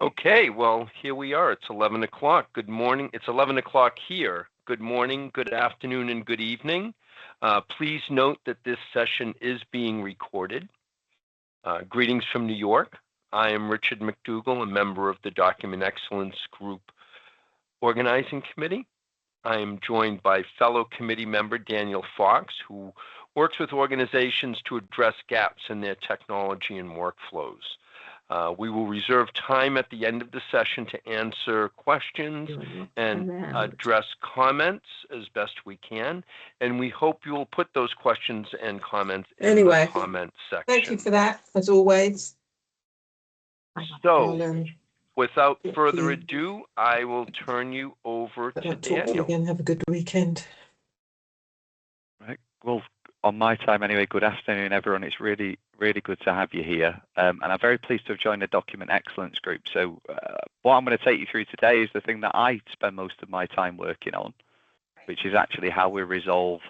Okay, well, here we are. It's 11 o'clock. Good morning. It's 11 o'clock here. Good morning, good afternoon, and good evening. Please note that this session is being recorded. Greetings from New York. I am Richard McDougall, a member of the Document Excellence Group Organizing Committee. I am joined by fellow committee member Daniel Fox, who works with organizations to address gaps in their technology and workflows. We will reserve time at the end of the session to answer questions and address comments as best we can. And we hope you will put those questions and comments in the comment section. Thank you for that, as always. So, without further ado, I will turn you over to Daniel. Again, have a good weekend. Right. Well, on my time anyway, good afternoon, everyone. It's really good to have you here. And I'm very pleased to have joined the Document Excellence Group. So what I'm going to take you through today is the thing that I spend most of my time working on, which is actually how we resolve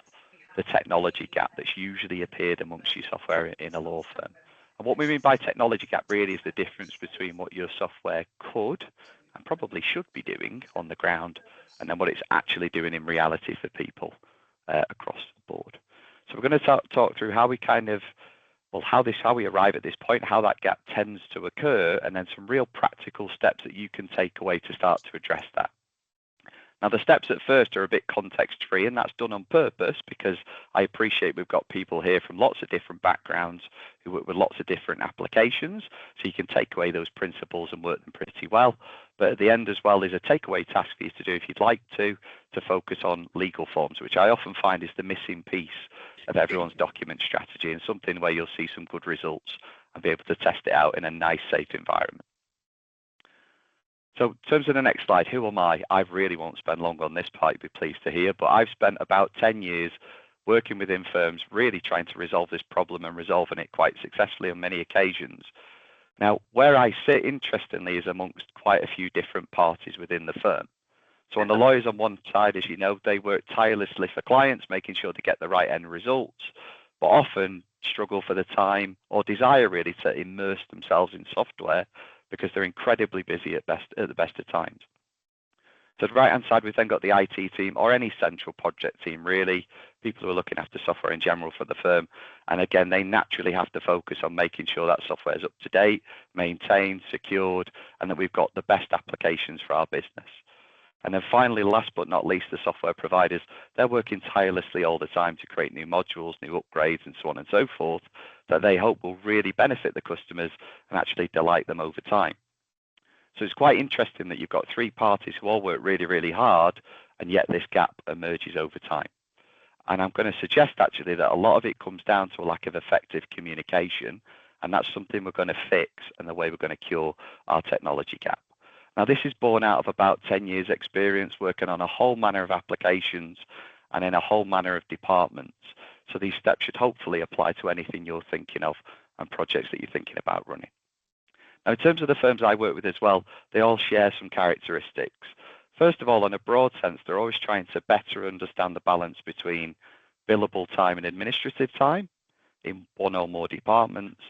the technology gap that's usually appeared amongst your software in a law firm. And what we mean by technology gap really is the difference between what your software could and probably should be doing on the ground and then what it's actually doing in reality for people across the board. So we're going to talk through how we how we arrive at this point, how that gap tends to occur, and then some real practical steps that you can take away to start to address that. Now, the steps at first are a bit context-free, and that's done on purpose because I appreciate we've got people here from lots of different backgrounds who work with lots of different applications, so you can take away those principles and work them pretty well. But at the end as well, there's a takeaway task for you to do if you'd like to focus on legal forms, which I often find is the missing piece of everyone's document strategy and something where you'll see some good results and be able to test it out in a nice, safe environment. So in terms of the next slide, who am I? I really won't spend long on this part, you'll be pleased to hear, but I've spent about 10 years working within firms, really trying to resolve this problem and resolving it quite successfully on many occasions. Now, where I sit, interestingly, is amongst quite a few different parties within the firm. So on the lawyers on one side, as you know, they work tirelessly for clients, making sure to get the right end results, but often struggle for the time or desire really to immerse themselves in software because they're incredibly busy at the best of times. So the right-hand side, we've then got the IT team or any central project team, really, people who are looking after software in general for the firm. And again, they naturally have to focus on making sure that software is up to date, maintained, secured, and that we've got the best applications for our business. And then finally, last but not least, the software providers, they're working tirelessly all the time to create new modules, new upgrades, and so on and so forth, that they hope will really benefit the customers and actually delight them over time. So it's quite interesting that you've got three parties who all work really, really hard, and yet this gap emerges over time. And I'm going to suggest actually that a lot of it comes down to a lack of effective communication, and that's something we're going to fix and the way we're going to cure our technology gap. Now, this is born out of about 10 years experience working on a whole manner of applications and in a whole manner of departments. So these steps should hopefully apply to anything you're thinking of and projects that you're thinking about running. Now, in terms of the firms I work with as well, they all share some characteristics. First of all, in a broad sense, they're always trying to better understand the balance between billable time and administrative time in one or more departments.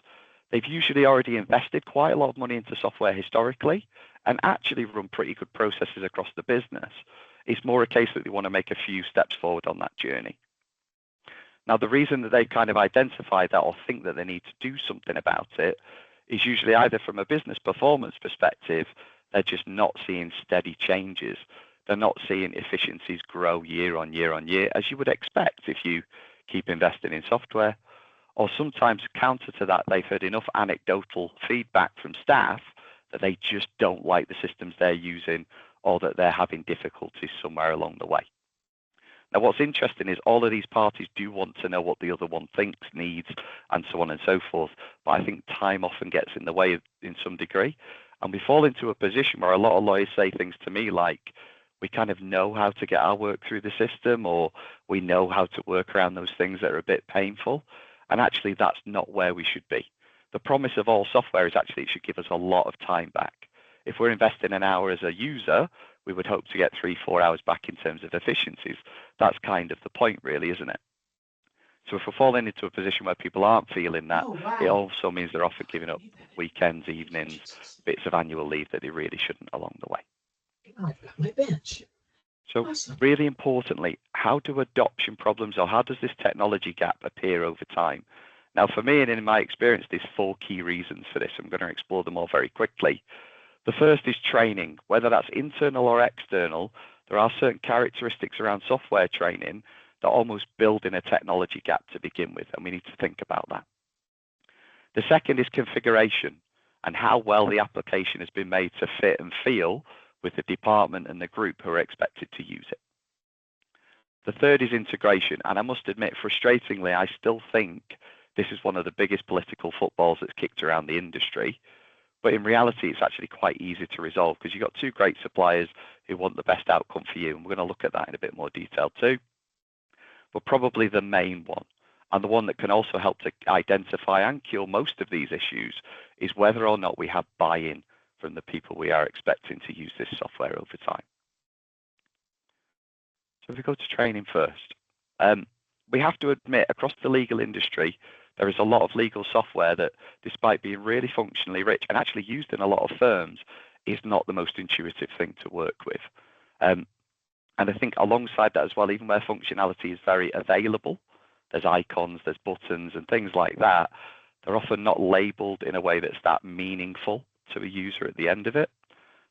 They've usually already invested quite a lot of money into software historically and actually run pretty good processes across the business. It's more a case that they want to make a few steps forward on that journey. Now, the reason that they kind of identify that or think that they need to do something about it is usually either from a business performance perspective, they're just not seeing steady changes. They're not seeing efficiencies grow year on year on year, as you would expect if you keep investing in software. Or sometimes counter to that, they've heard enough anecdotal feedback from staff that they just don't like the systems they're using or that they're having difficulties somewhere along the way. Now, what's interesting is all of these parties do want to know what the other one thinks, needs, and so on and so forth. But I think time often gets in the way in some degree. And we fall into a position where a lot of lawyers say things to me like, we kind of know how to get our work through the system, or we know how to work around those things that are a bit painful. And actually, that's not where we should be. The promise of all software is actually it should give us a lot of time back. If we're investing an hour as a user, we would hope to get 3-4 hours back in terms of efficiencies. That's kind of the point, really, isn't it? So if we're falling into a position where people aren't feeling that, Oh, wow. it also means they're often giving up weekends, evenings, bits of annual leave that they really shouldn't along the way. I've got my bench. So Awesome. really importantly, how do adoption problems or how does this technology gap appear over time? Now, for me and in my experience, there's 4 key reasons for this. I'm going to explore them all very quickly. The first is training, whether that's internal or external. There are certain characteristics around software training that almost build in a technology gap to begin with, and we need to think about that. The second is configuration and how well the application has been made to fit and feel with the department and the group who are expected to use it. The third is integration, and I must admit, frustratingly, I still think this is one of the biggest political footballs that's kicked around the industry. But in reality, it's actually quite easy to resolve because you've got 2 great suppliers who want the best outcome for you. And we're going to look at that in a bit more detail too. But probably the main one, and the one that can also help to identify and cure most of these issues, is whether or not we have buy-in from the people we are expecting to use this software over time. So if we go to training first, we have to admit across the legal industry, there is a lot of legal software that, despite being really functionally rich and actually used in a lot of firms, is not the most intuitive thing to work with. And I think alongside that as well, even where functionality is very available, there's icons, there's buttons and things like that, they're often not labeled in a way that's that meaningful to a user at the end of it.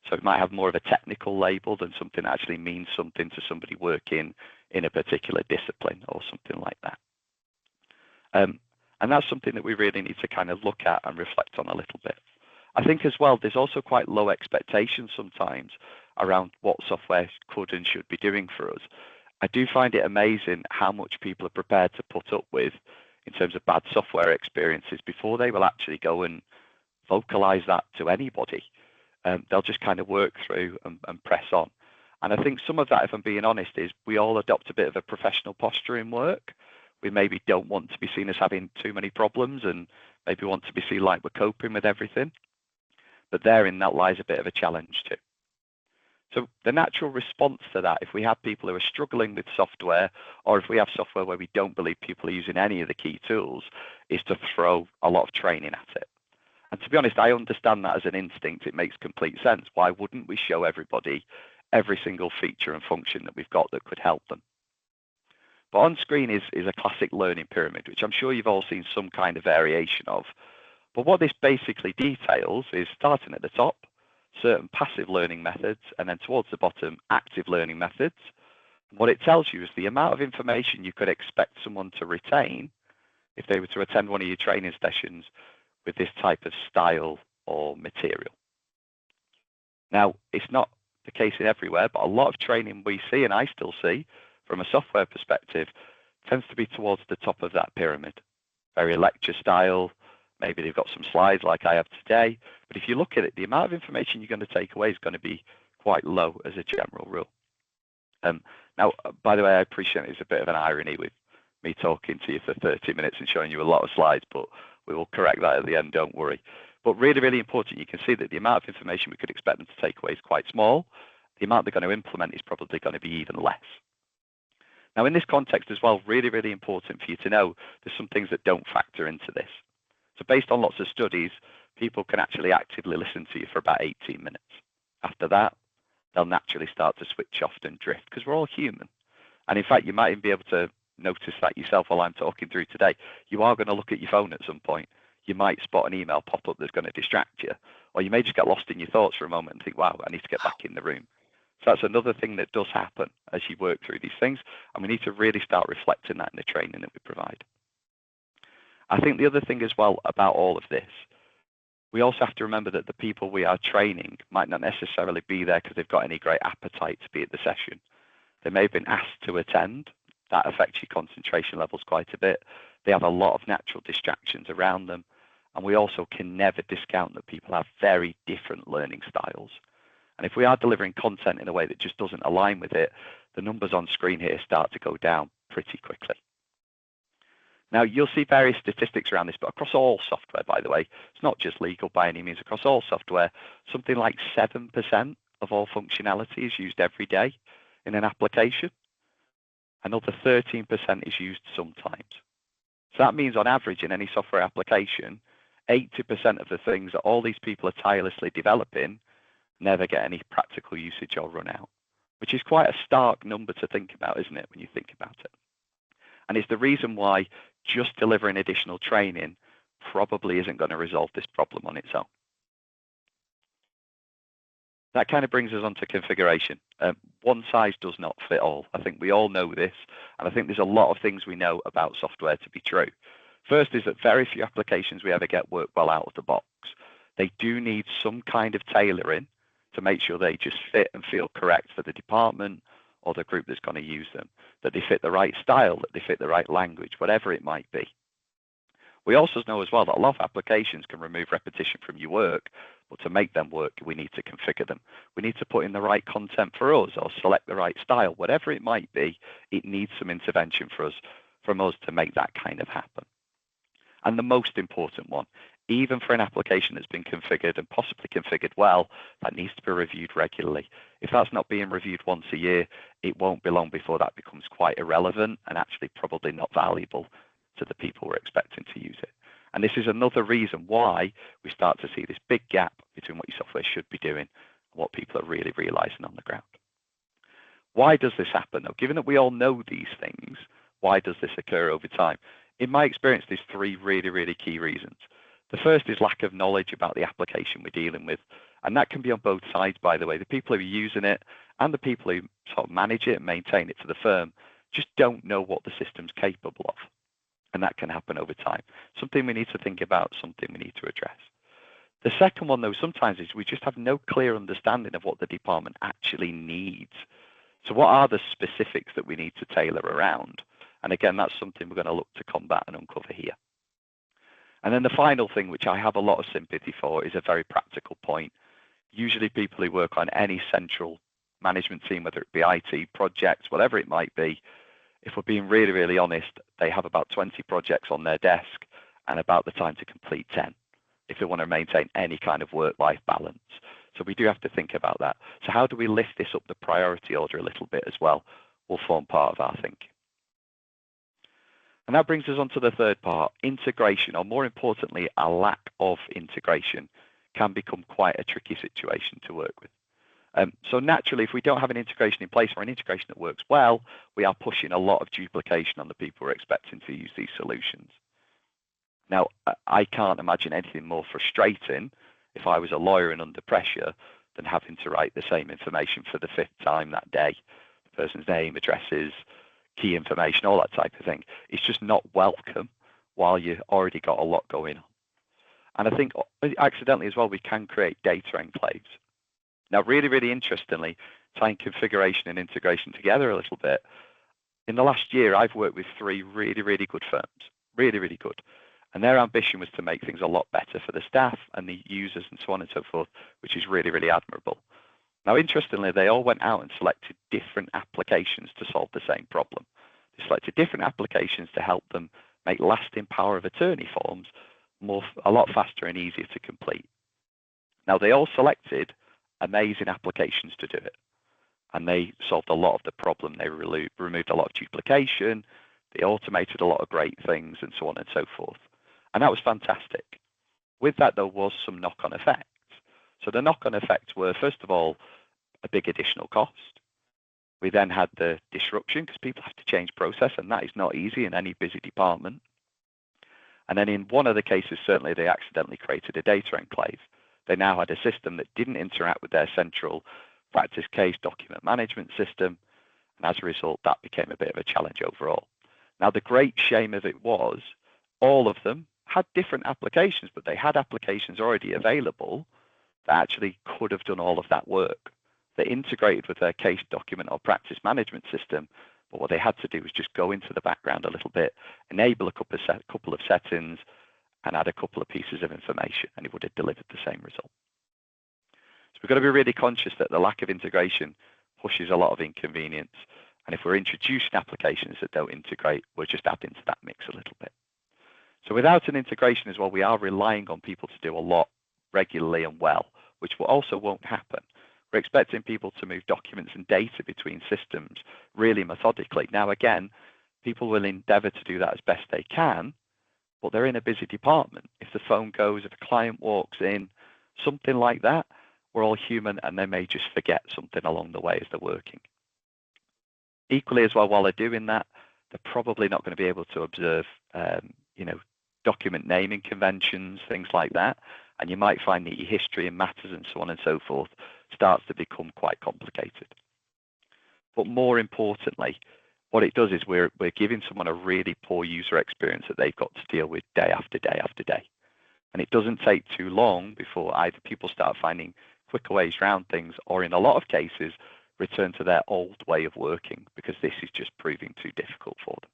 So it might have more of a technical label than something that actually means something to somebody working in a particular discipline or something like that. And that's something that we really need to kind of look at and reflect on a little bit. I think as well, there's also quite low expectations sometimes around what software could and should be doing for us. I do find it amazing how much people are prepared to put up with in terms of bad software experiences before they will actually go and vocalize that to anybody. They'll just kind of work through and press on. And I think some of that, if I'm being honest, is we all adopt a bit of a professional posture in work. We maybe don't want to be seen as having too many problems and maybe want to be seen like we're coping with everything. But therein, that lies a bit of a challenge too. So the natural response to that, if we have people who are struggling with software, or if we have software where we don't believe people are using any of the key tools, is to throw a lot of training at it. And to be honest, I understand that as an instinct. It makes complete sense. Why wouldn't we show everybody every single feature and function that we've got that could help them? But on screen is a classic learning pyramid, which I'm sure you've all seen some kind of variation of. But what this basically details is starting at the top, certain passive learning methods, and then towards the bottom, active learning methods. What it tells you is the amount of information you could expect someone to retain if they were to attend one of your training sessions with this type of style or material. Now, it's not the case in everywhere, but a lot of training we see, and I still see, from a software perspective, tends to be towards the top of that pyramid. Very lecture style. Maybe they've got some slides like I have today. But if you look at it, the amount of information you're going to take away is going to be quite low as a general rule. Now, by the way, I appreciate it's a bit of an irony with me talking to you for 30 minutes and showing you a lot of slides, but we will correct that at the end, don't worry. But really, really important, you can see that the amount of information we could expect them to take away is quite small. The amount they're going to implement is probably going to be even less. Now, in this context as well, really, really important for you to know there's some things that don't factor into this. So based on lots of studies, people can actually actively listen to you for about 18 minutes. After that, they'll naturally start to switch off and drift because we're all human. And in fact, you might even be able to notice that yourself while I'm talking through today. You are going to look at your phone at some point. You might spot an email pop up that's going to distract you, or you may just get lost in your thoughts for a moment and think, wow, I need to get back in the room. So that's another thing that does happen as you work through these things, and we need to really start reflecting that in the training that we provide. I think the other thing as well about all of this, we also have to remember that the people we are training might not necessarily be there because they've got any great appetite to be at the session. They may have been asked to attend. That affects your concentration levels quite a bit. They have a lot of natural distractions around them. And we also can never discount that people have very different learning styles. And if we are delivering content in a way that just doesn't align with it, the numbers on screen here start to go down pretty quickly. Now, you'll see various statistics around this, but across all software, by the way, it's not just legal by any means. Across all software, something like 7% of all functionality is used every day in an application. Another 13% is used sometimes. So that means on average in any software application, 80% of the things that all these people are tirelessly developing never get any practical usage or run out, which is quite a stark number to think about, isn't it, when you think about it? And it's the reason why just delivering additional training probably isn't going to resolve this problem on its own. That kind of brings us on to configuration. One size does not fit all. I think we all know this, and I think there's a lot of things we know about software to be true. First is that very few applications we ever get work well out of the box. They do need some kind of tailoring to make sure they just fit and feel correct for the department or the group that's going to use them, that they fit the right style, that they fit the right language, whatever it might be. We also know as well that a lot of applications can remove repetition from your work, but to make them work, we need to configure them. We need to put in the right content for us or select the right style, whatever it might be. It needs some intervention from us to make that kind of happen. And the most important one, even for an application that's been configured and possibly configured well, that needs to be reviewed regularly. If that's not being reviewed once a year, it won't be long before that becomes quite irrelevant and actually probably not valuable to the people we're expecting to use it. And this is another reason why we start to see this big gap between what your software should be doing and what people are really realizing on the ground. Why does this happen? Now, given that we all know these things, why does this occur over time? In my experience, there's three really, really key reasons. The first is lack of knowledge about the application we're dealing with. And that can be on both sides, by the way. The people who are using it and the people who sort of manage it and maintain it for the firm just don't know what the system's capable of. And that can happen over time. Something we need to think about, something we need to address. The second one, though, sometimes is we just have no clear understanding of what the department actually needs. So what are the specifics that we need to tailor around? And again, that's something we're going to look to combat and uncover here. And then the final thing, which I have a lot of sympathy for, is a very practical point. Usually people who work on any central management team, whether it be IT, projects, whatever it might be, if we're being really, really honest, they have about 20 projects on their desk and about the time to complete 10 if they want to maintain any kind of work-life balance. So we do have to think about that. So how do we lift this up the priority order a little bit as well will form part of our thinking. And that brings us on to the third part, integration, or more importantly, a lack of integration can become quite a tricky situation to work with. So naturally, if we don't have an integration in place or an integration that works well, we are pushing a lot of duplication on the people we're expecting to use these solutions. Now, I can't imagine anything more frustrating if I was a lawyer and under pressure than having to write the same information for the fifth time that day. The person's name, addresses, key information, all that type of thing. It's just not welcome while you've already got a lot going on. And I think accidentally as well, we can create data enclaves. Now, really, really interestingly, tying configuration and integration together a little bit, in the last year, I've worked with 3 really, really good firms, really, really good. And their ambition was to make things a lot better for the staff and the users and so on and so forth, which is really, really admirable. Now, interestingly, they all went out and selected different applications to solve the same problem. They selected different applications to help them make lasting power of attorney forms a lot faster and easier to complete. Now, they all selected amazing applications to do it. And they solved a lot of the problem. They removed a lot of duplication. They automated a lot of great things and so on and so forth. And that was fantastic. With that, there was some knock-on effects. So the knock-on effects were, first of all, a big additional cost. We then had the disruption because people have to change process, and that is not easy in any busy department. And then in one of the cases, certainly they accidentally created a data enclave. They now had a system that didn't interact with their central practice case document management system. And as a result, that became a bit of a challenge overall. Now, the great shame of it was all of them had different applications, but they had applications already available that actually could have done all of that work. They integrated with their case document or practice management system, but what they had to do was just go into the background a little bit, enable a couple of settings, and add a couple of pieces of information, and it would have delivered the same result. So we've got to be really conscious that the lack of integration pushes a lot of inconvenience. And if we're introducing applications that don't integrate, we're just adding to that mix a little bit. So without an integration as well, we are relying on people to do a lot regularly and well, which also won't happen. We're expecting people to move documents and data between systems really methodically. Now, again, people will endeavor to do that as best they can, but they're in a busy department. If the phone goes, if a client walks in, something like that, we're all human and they may just forget something along the way as they're working. Equally as well, while they're doing that, they're probably not going to be able to observe, document naming conventions, things like that. And you might find that your history and matters and so on and so forth starts to become quite complicated. But more importantly, what it does is we're giving someone a really poor user experience that they've got to deal with day after day after day. And it doesn't take too long before either people start finding quicker ways around things, or in a lot of cases, return to their old way of working because this is just proving too difficult for them.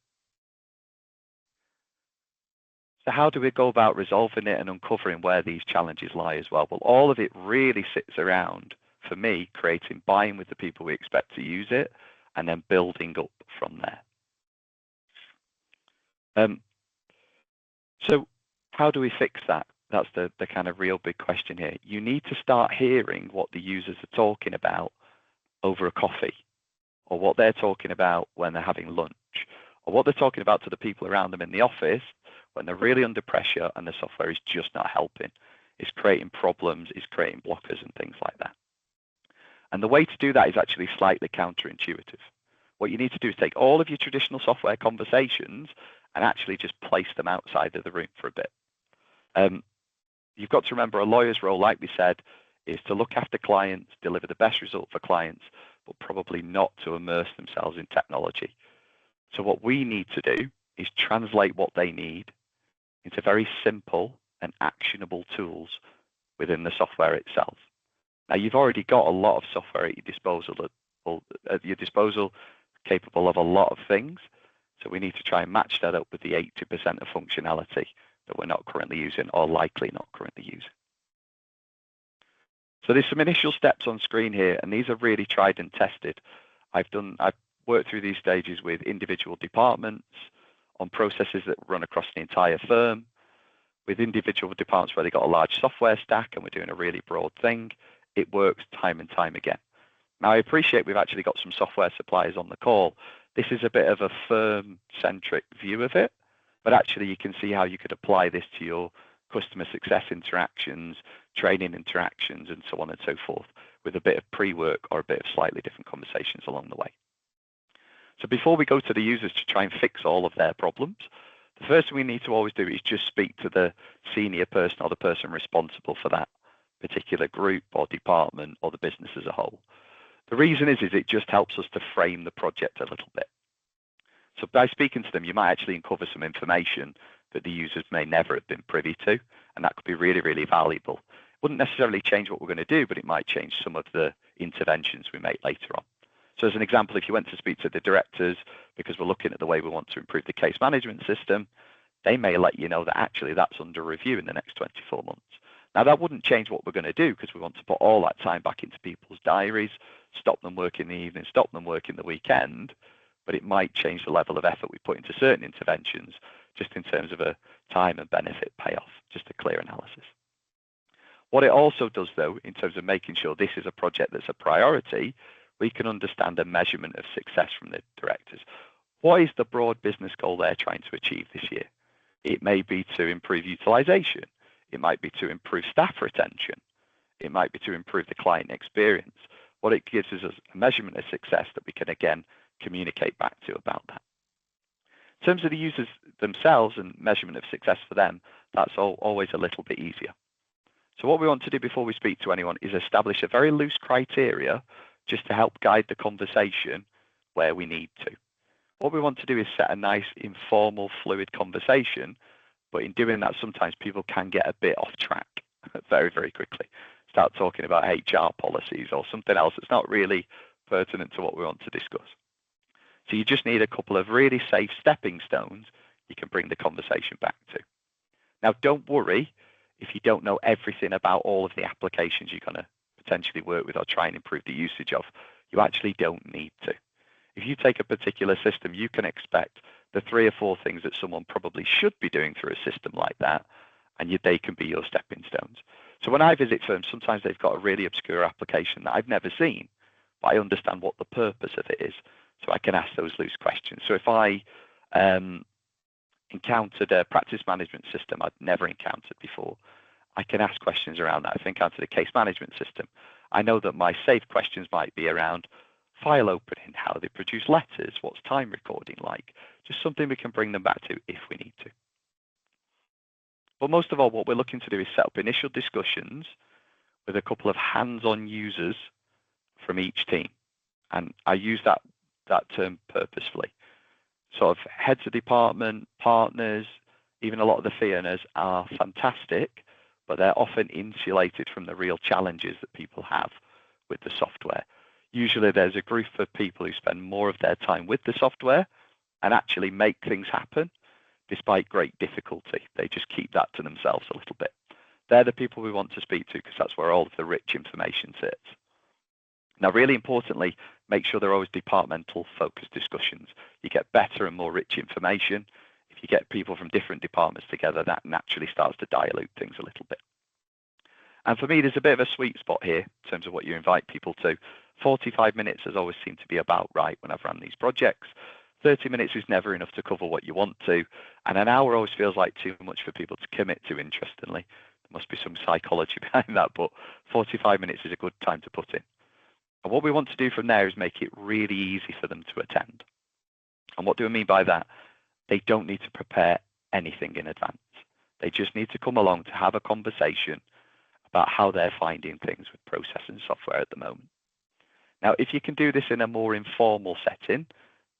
So how do we go about resolving it and uncovering where these challenges lie as well? Well, all of it really sits around, for me, creating buy-in with the people we expect to use it and then building up from there. So how do we fix that? That's the kind of real big question here. You need to start hearing what the users are talking about over a coffee, or what they're talking about when they're having lunch, or what they're talking about to the people around them in the office when they're really under pressure and the software is just not helping. It's creating problems, it's creating blockers and things like that. And the way to do that is actually slightly counterintuitive. What you need to do is take all of your traditional software conversations and actually just place them outside of the room for a bit. You've got to remember a lawyer's role, like we said, is to look after clients, deliver the best result for clients, but probably not to immerse themselves in technology. So what we need to do is translate what they need into very simple and actionable tools within the software itself. Now, you've already got a lot of software at your disposal, capable of a lot of things. So we need to try and match that up with the 80% of functionality that we're not currently using or likely not currently using. So there's some initial steps on screen here, and these are really tried and tested. I've worked through these stages with individual departments, on processes that run across the entire firm, with individual departments where they've got a large software stack and we're doing a really broad thing. It works time and time again. Now, I appreciate we've actually got some software suppliers on the call. This is a bit of a firm-centric view of it, but actually you can see how you could apply this to your customer success interactions, training interactions, and so on and so forth, with a bit of pre-work or a bit of slightly different conversations along the way. So before we go to the users to try and fix all of their problems, the first thing we need to always do is just speak to the senior person or the person responsible for that particular group or department or the business as a whole. The reason is it just helps us to frame the project a little bit. So by speaking to them, you might actually uncover some information that the users may never have been privy to, and that could be really, really valuable. It wouldn't necessarily change what we're going to do, but it might change some of the interventions we make later on. So as an example, if you went to speak to the directors because we're looking at the way we want to improve the case management system, they may let you know that actually that's under review in the next 24 months. Now, that wouldn't change what we're going to do because we want to put all that time back into people's diaries, stop them working in the evening, stop them working the weekend, but it might change the level of effort we put into certain interventions just in terms of a time and benefit payoff, just a clear analysis. What it also does, though, in terms of making sure this is a project that's a priority, we can understand a measurement of success from the directors. What is the broad business goal they're trying to achieve this year? It may be to improve utilization. It might be to improve staff retention. It might be to improve the client experience. What it gives us is a measurement of success that we can, again, communicate back to about that. In terms of the users themselves and measurement of success for them, that's always a little bit easier. So what we want to do before we speak to anyone is establish a very loose criteria just to help guide the conversation where we need to. What we want to do is set a nice, informal, fluid conversation, but in doing that, sometimes people can get a bit off track very, very quickly. Start talking about HR policies or something else that's not really pertinent to what we want to discuss. So you just need a couple of really safe stepping stones you can bring the conversation back to. Now, don't worry if you don't know everything about all of the applications you're going to potentially work with or try and improve the usage of. You actually don't need to. If you take a particular system, you can expect the 3 or 4 things that someone probably should be doing through a system like that, and they can be your stepping stones. So when I visit firms, sometimes they've got a really obscure application that I've never seen, but I understand what the purpose of it is, so I can ask those loose questions. So if I encountered a practice management system I'd never encountered before, I can ask questions around that. If I encountered a case management system, I know that my safe questions might be around file opening, how they produce letters, what's time recording like, just something we can bring them back to if we need to. But most of all, what we're looking to do is set up initial discussions with a couple of hands-on users from each team. And I use that term purposefully. Sort of heads of department, partners, even a lot of the fee earners are fantastic, but they're often insulated from the real challenges that people have with the software. Usually there's a group of people who spend more of their time with the software and actually make things happen despite great difficulty. They just keep that to themselves a little bit. They're the people we want to speak to because that's where all of the rich information sits. Now, really importantly, make sure they're always departmental focused discussions. You get better and more rich information. If you get people from different departments together, that naturally starts to dilute things a little bit. And for me, there's a bit of a sweet spot here in terms of what you invite people to. 45 minutes has always seemed to be about right when I've run these projects. 30 minutes is never enough to cover what you want to. And an hour always feels like too much for people to commit to, interestingly. There must be some psychology behind that, but 45 minutes is a good time to put in. And what we want to do from there is make it really easy for them to attend. And what do I mean by that? They don't need to prepare anything in advance. They just need to come along to have a conversation about how they're finding things with processing software at the moment. Now, if you can do this in a more informal setting,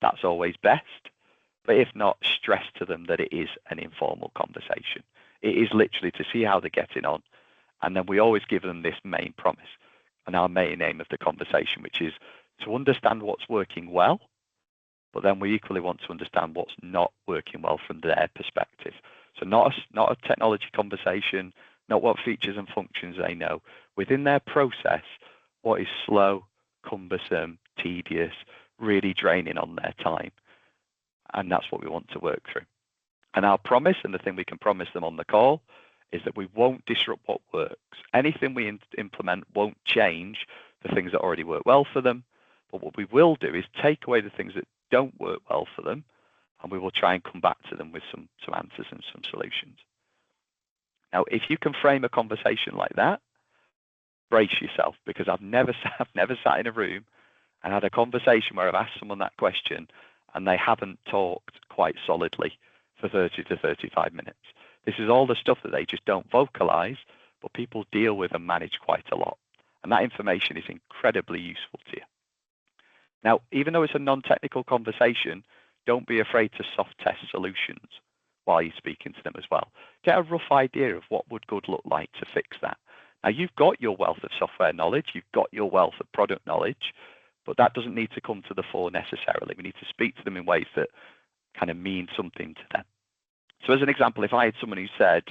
that's always best. But if not, stress to them that it is an informal conversation. It is literally to see how they're getting on. And then we always give them this main promise and our main aim of the conversation, which is to understand what's working well, but then we equally want to understand what's not working well from their perspective. So not a technology conversation, not what features and functions they know. Within their process, what is slow, cumbersome, tedious, really draining on their time. And that's what we want to work through. And our promise, and the thing we can promise them on the call, is that we won't disrupt what works. Anything we implement won't change the things that already work well for them. But what we will do is take away the things that don't work well for them, and we will try and come back to them with some answers and some solutions. Now, if you can frame a conversation like that, brace yourself, because I've never sat in a room and had a conversation where I've asked someone that question and they haven't talked quite solidly for 30 to 35 minutes. This is all the stuff that they just don't vocalize, but people deal with and manage quite a lot. And that information is incredibly useful to you. Now, even though it's a non-technical conversation, don't be afraid to soft test solutions while you're speaking to them as well. Get a rough idea of what would good look like to fix that. Now, you've got your wealth of software knowledge, you've got your wealth of product knowledge, but that doesn't need to come to the fore necessarily. We need to speak to them in ways that kind of mean something to them. So as an example, if I had someone who said,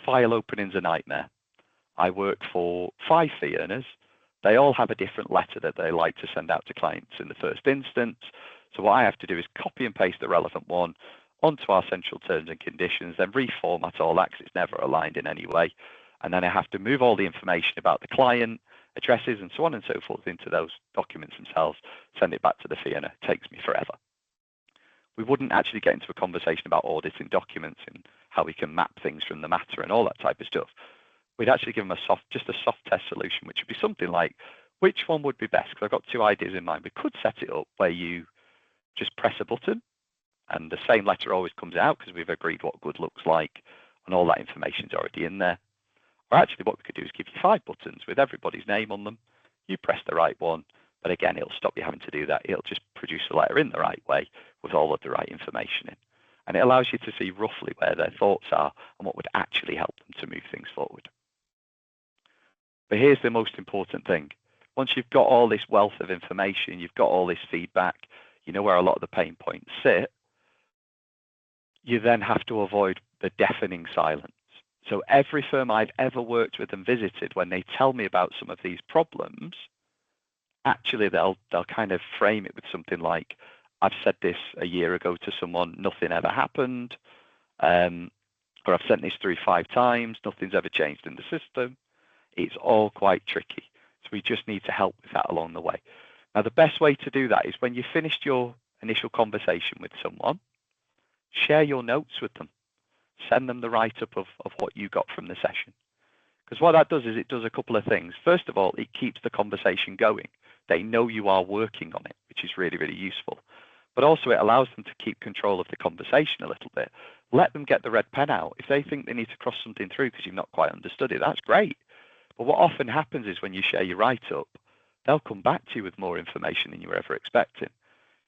file opening's a nightmare. I work for 5 fee earners. They all have a different letter that they like to send out to clients in the first instance. So what I have to do is copy and paste the relevant one onto our central terms and conditions, then reformat all that because it's never aligned in any way. And then I have to move all the information about the client, addresses, and so on and so forth into those documents themselves, send it back to the fee earner. It takes me forever. We wouldn't actually get into a conversation about auditing documents and how we can map things from the matter and all that type of stuff. We'd actually give them just a soft test solution, which would be something like, which one would be best? Because I've got 2 ideas in mind. We could set it up where you just press a button and the same letter always comes out because we've agreed what good looks like and all that information's already in there. Or actually what we could do is give you 5 buttons with everybody's name on them. You press the right one, but again, it'll stop you having to do that. It'll just produce a letter in the right way with all of the right information in. And it allows you to see roughly where their thoughts are and what would actually help them to move things forward. But here's the most important thing. Once you've got all this wealth of information, you've got all this feedback, you know where a lot of the pain points sit, you then have to avoid the deafening silence. So every firm I've ever worked with and visited, when they tell me about some of these problems, actually they'll kind of frame it with something like, I've said this a year ago to someone, nothing ever happened, or I've sent this through 5 times, nothing's ever changed in the system. It's all quite tricky. So we just need to help with that along the way. Now, the best way to do that is when you've finished your initial conversation with someone, Share your notes with them. Send them the write-up of what you got from the session. Because what that does is it does a couple of things. First of all, it keeps the conversation going. They know you are working on it, which is really, really useful. But also it allows them to keep control of the conversation a little bit. Let them get the red pen out. If they think they need to cross something through because you've not quite understood it, that's great. But what often happens is when you share your write-up, they'll come back to you with more information than you were ever expecting.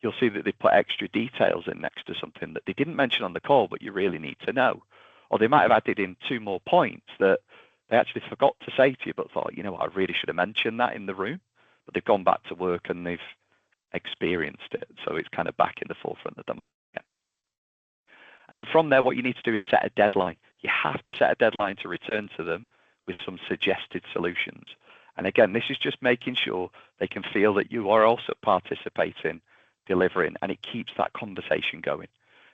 You'll see that they put extra details in next to something that they didn't mention on the call, but you really need to know. Or they might have added in 2 more points that they actually forgot to say to you, but thought, you know what, I really should have mentioned that in the room. But they've gone back to work and they've experienced it. So it's kind of back in the forefront of them. Yeah. From there, what you need to do is set a deadline. You have to set a deadline to return to them with some suggested solutions. And again, this is just making sure they can feel that you are also participating, delivering, and it keeps that conversation going.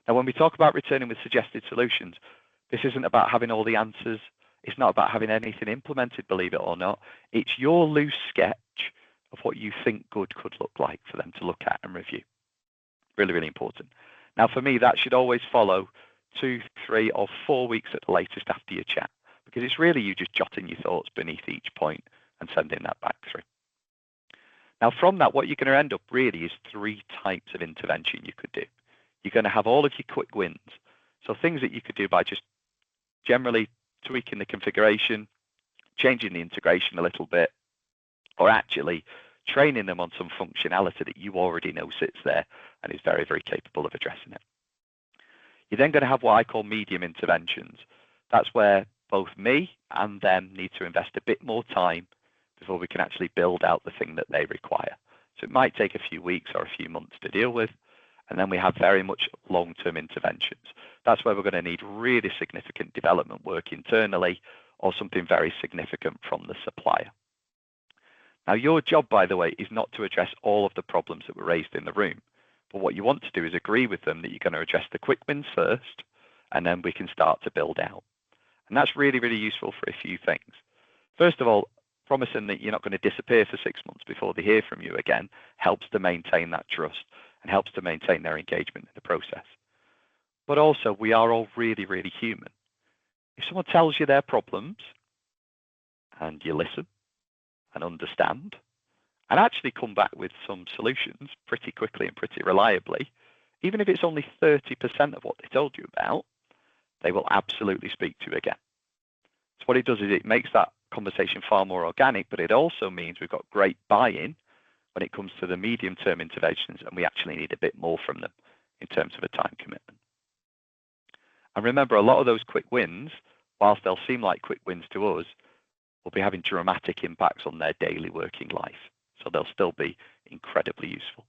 Now, when we talk about returning with suggested solutions, this isn't about having all the answers. It's not about having anything implemented, believe it or not. It's your loose sketch of what you think good could look like for them to look at and review. Really, really important. Now, for me, that should always follow 2, 3, or 4 weeks at the latest after your chat, because it's really you just jotting your thoughts beneath each point and sending that back through. Now, from that, what you're going to end up really is 3 types of intervention you could do. You're going to have all of your quick wins. So things that you could do by just generally tweaking the configuration, changing the integration a little bit, or actually training them on some functionality that you already know sits there and is very, very capable of addressing it. You're then going to have what I call medium interventions. That's where both me and them need to invest a bit more time before we can actually build out the thing that they require. So it might take a few weeks or a few months to deal with. And then we have very much long-term interventions. That's where we're going to need really significant development work internally or something very significant from the supplier. Now, your job, by the way, is not to address all of the problems that were raised in the room. But what you want to do is agree with them that you're going to address the quick wins first, and then we can start to build out. And that's really, really useful for a few things. First of all, promising that you're not going to disappear for 6 months before they hear from you again helps to maintain that trust and helps to maintain their engagement in the process. But also, we are all really, really human. If someone tells you their problems and you listen and understand and actually come back with some solutions pretty quickly and pretty reliably, even if it's only 30% of what they told you about, they will absolutely speak to you again. So what it does is it makes that conversation far more organic, but it also means we've got great buy-in when it comes to the medium-term interventions, and we actually need a bit more from them in terms of a time commitment. And remember, a lot of those quick wins, whilst they'll seem like quick wins to us, will be having dramatic impacts on their daily working life. So they'll still be incredibly useful.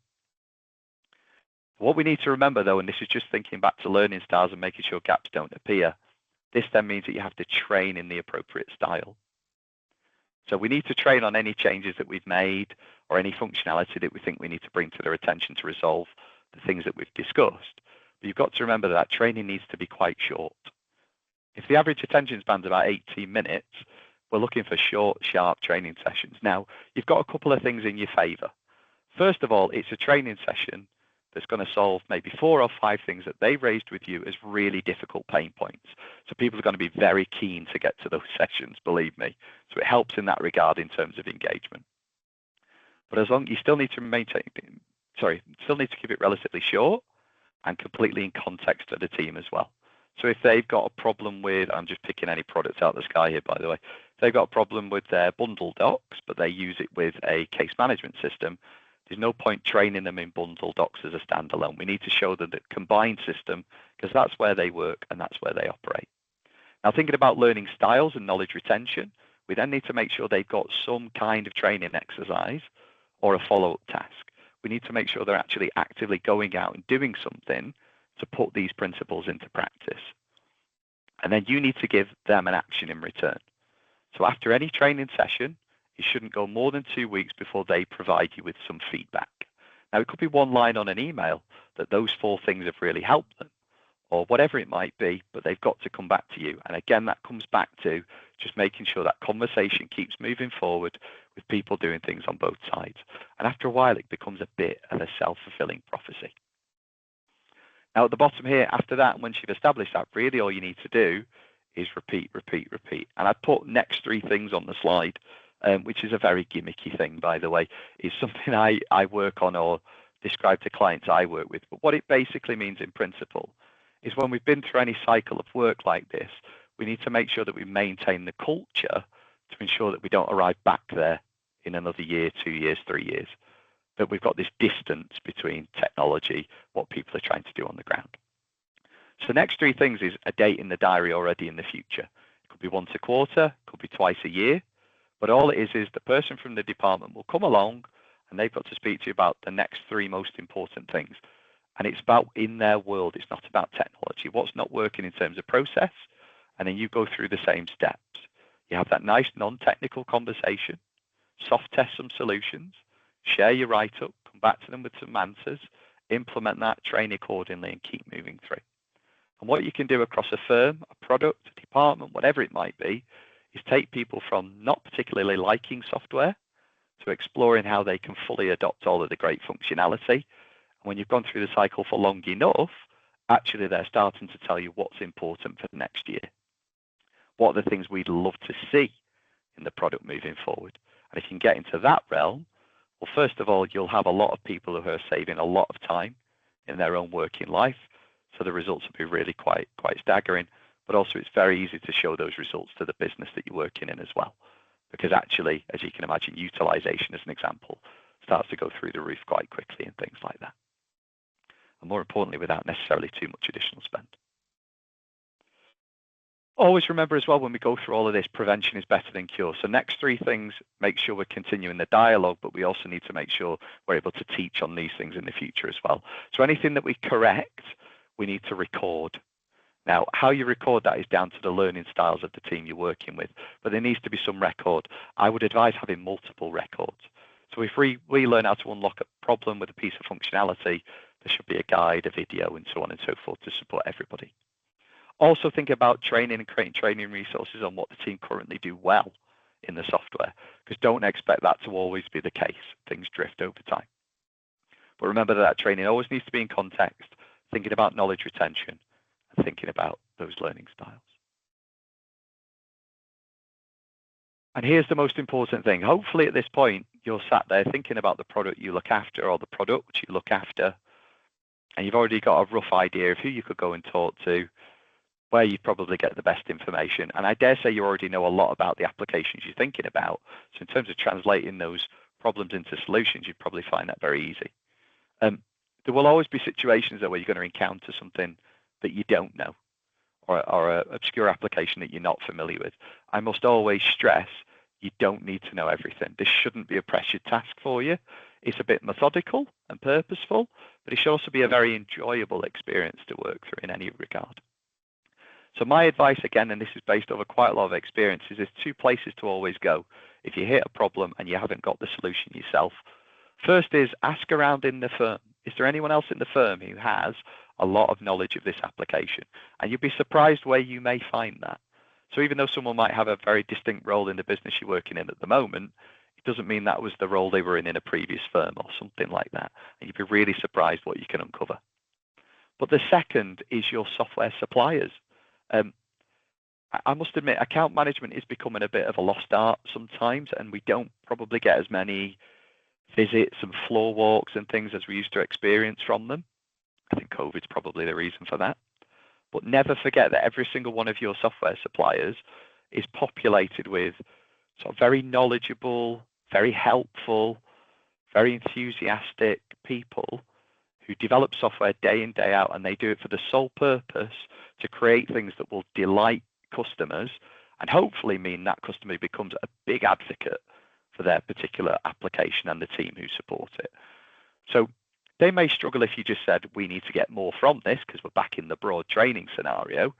What we need to remember, though, and this is just thinking back to learning styles and making sure gaps don't appear, this then means that you have to train in the appropriate style. So we need to train on any changes that we've made or any functionality that we think we need to bring to their attention to resolve the things that we've discussed. But you've got to remember that training needs to be quite short. If the average attention span is about 18 minutes, we're looking for short, sharp training sessions. Now, you've got a couple of things in your favor. First of all, it's a training session that's going to solve maybe 4 or 5 things that they raised with you as really difficult pain points. So people are going to be very keen to get to those sessions, believe me. So it helps in that regard in terms of engagement. But as long you still need to still need to keep it relatively short and completely in context of the team as well. So if they've got a problem with, I'm just picking any products out of the sky here, by the way, if they've got a problem with their bundle docs, but they use it with a case management system, there's no point training them in bundle docs as a standalone. We need to show them the combined system because that's where they work and that's where they operate. Now, thinking about learning styles and knowledge retention, we then need to make sure they've got some kind of training exercise or a follow-up task. We need to make sure they're actually actively going out and doing something to put these principles into practice. And then you need to give them an action in return. So after any training session, it shouldn't go more than 2 weeks before they provide you with some feedback. Now, it could be one line on an email that those 4 things have really helped them, or whatever it might be, but they've got to come back to you. And again, that comes back to just making sure that conversation keeps moving forward with people doing things on both sides. And after a while, it becomes a bit of a self-fulfilling prophecy. Now at the bottom here, after that, once you've established that, really all you need to do is repeat, repeat, repeat. And I put next three things on the slide, which is a very gimmicky thing, by the way. It's something I work on or describe to clients I work with. But what it basically means in principle is when we've been through any cycle of work like this, we need to make sure that we maintain the culture to ensure that we don't arrive back there in another year, 2 years, 3 years. That we've got this distance between technology, what people are trying to do on the ground. So the next three things is a date in the diary already in the future. It could be once a quarter, could be twice a year, but all it is the person from the department will come along and they've got to speak to you about the next three most important things. And it's about in their world, it's not about technology, what's not working in terms of process, and then you go through the same steps. You have that nice non-technical conversation, soft test some solutions, share your write-up, come back to them with some answers, implement that, train accordingly, and keep moving through. And what you can do across a firm, a product, a department, whatever it might be, is take people from not particularly liking software to exploring how they can fully adopt all of the great functionality. And when you've gone through the cycle for long enough, actually they're starting to tell you what's important for the next year. What are the things we'd love to see in the product moving forward? And if you can get into that realm, well, first of all, you'll have a lot of people who are saving a lot of time in their own working life. So the results will be really quite staggering. But also it's very easy to show those results to the business that you're working in as well. Because actually, as you can imagine, utilization as an example starts to go through the roof quite quickly and things like that. And more importantly, without necessarily too much additional spend. Always remember as well, when we go through all of this, prevention is better than cure. So next three things, make sure we're continuing the dialogue, but we also need to make sure we're able to teach on these things in the future as well. So anything that we correct, we need to record. Now, how you record that is down to the learning styles of the team you're working with, but there needs to be some record. I would advise having multiple records. So if we learn how to unlock a problem with a piece of functionality, there should be a guide, a video, and so on and so forth to support everybody. Also think about training and creating training resources on what the team currently do well in the software, because don't expect that to always be the case. Things drift over time. But remember that training always needs to be in context, thinking about knowledge retention and thinking about those learning styles. And here's the most important thing. Hopefully at this point, you're sat there thinking about the product you look after or the product you look after, and you've already got a rough idea of who you could go and talk to, where you'd probably get the best information. And I dare say you already know a lot about the applications you're thinking about. So in terms of translating those problems into solutions, you'd probably find that very easy. There will always be situations where you're going to encounter something that you don't know or an obscure application that you're not familiar with. I must always stress you don't need to know everything. This shouldn't be a pressured task for you. It's a bit methodical and purposeful, but it should also be a very enjoyable experience to work through in any regard. So my advice, again, and this is based over quite a lot of experience, is there's two places to always go if you hit a problem and you haven't got the solution yourself. First is ask around in the firm. Is there anyone else in the firm who has a lot of knowledge of this application? And you'll be surprised where you may find that. So even though someone might have a very distinct role in the business you're working in at the moment, it doesn't mean that was the role they were in a previous firm or something like that. And you'd be really surprised what you can uncover. But the second is your software suppliers. I must admit, account management is becoming a bit of a lost art sometimes, and we don't probably get as many visits and floor walks and things as we used to experience from them. I think COVID's probably the reason for that. But never forget that every single one of your software suppliers is populated with sort of very knowledgeable, very helpful, very enthusiastic people who develop software day in, day out, and they do it for the sole purpose to create things that will delight customers and hopefully mean that customer becomes a big advocate for their particular application and the team who support it. So they may struggle if you just said, we need to get more from this because we're back in the broad training scenario.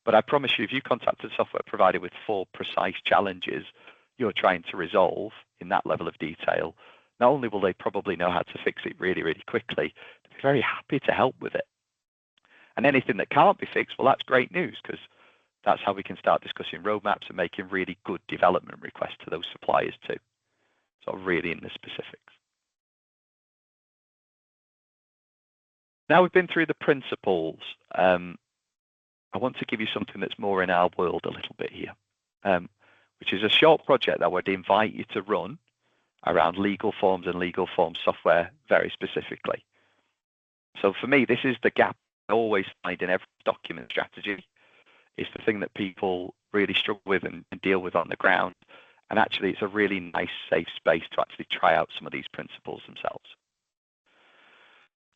But I promise you, if you contact a software provider with 4 precise challenges you're trying to resolve in that level of detail, not only will they probably know how to fix it really, really quickly, they'll be very happy to help with it. And anything that can't be fixed, well, that's great news because that's how we can start discussing roadmaps and making really good development requests to those suppliers too. So really in the specifics. Now we've been through the principles. I want to give you something that's more in our world a little bit here, which is a short project that I would invite you to run around legal forms and legal form software very specifically. So for me, this is the gap I always find in every document strategy. It's the thing that people really struggle with and deal with on the ground. And actually, it's a really nice, safe space to actually try out some of these principles themselves.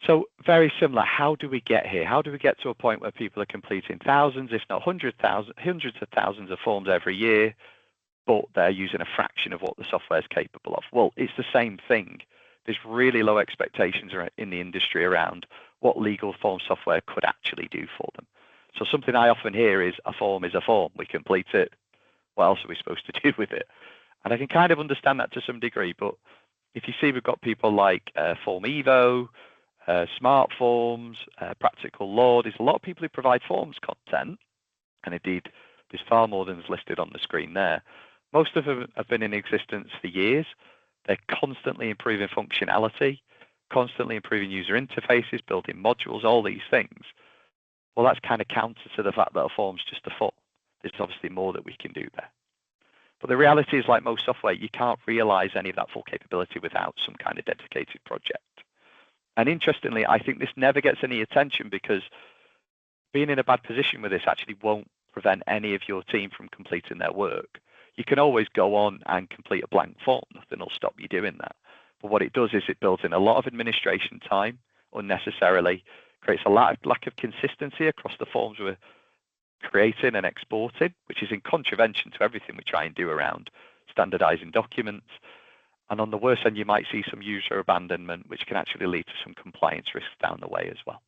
So very similar. How do we get here? How do we get to a point where people are completing thousands, if not hundreds of thousands of forms every year, but they're using a fraction of what the software is capable of? Well, it's the same thing. There's really low expectations in the industry around what legal form software could actually do for them. So something I often hear is a form is a form. We complete it. What else are we supposed to do with it? And I can kind of understand that to some degree. But if you see, we've got people like Form Evo, Smart Forms, Practical Law. There's a lot of people who provide forms content. And indeed, there's far more than is listed on the screen there. Most of them have been in existence for years. They're constantly improving functionality, constantly improving user interfaces, building modules, all these things. Well, that's kind of counter to the fact that a form's just a form. There's obviously more that we can do there. But the reality is, like most software, you can't realize any of that full capability without some kind of dedicated project. And interestingly, I think this never gets any attention because being in a bad position with this actually won't prevent any of your team from completing their work. You can always go on and complete a blank form. Nothing will stop you doing that. But what it does is it builds in a lot of administration time unnecessarily, creates a lack of consistency across the forms we're creating and exporting, which is in contravention to everything we try and do around standardizing documents. And on the worst end, you might see some user abandonment, which can actually lead to some compliance risks down the way as well.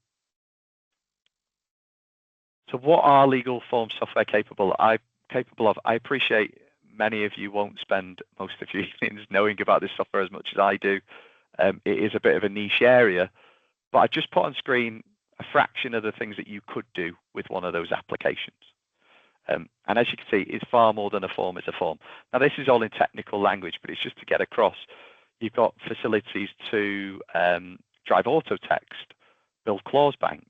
So what are legal form software capable of? I appreciate many of you won't spend most of your evenings knowing about this software as much as I do. It is a bit of a niche area, but I just put on screen a fraction of the things that you could do with one of those applications. And as you can see, it's far more than a form is a form. Now, this is all in technical language, but it's just to get across. You've got facilities to drive auto text, build clause banks.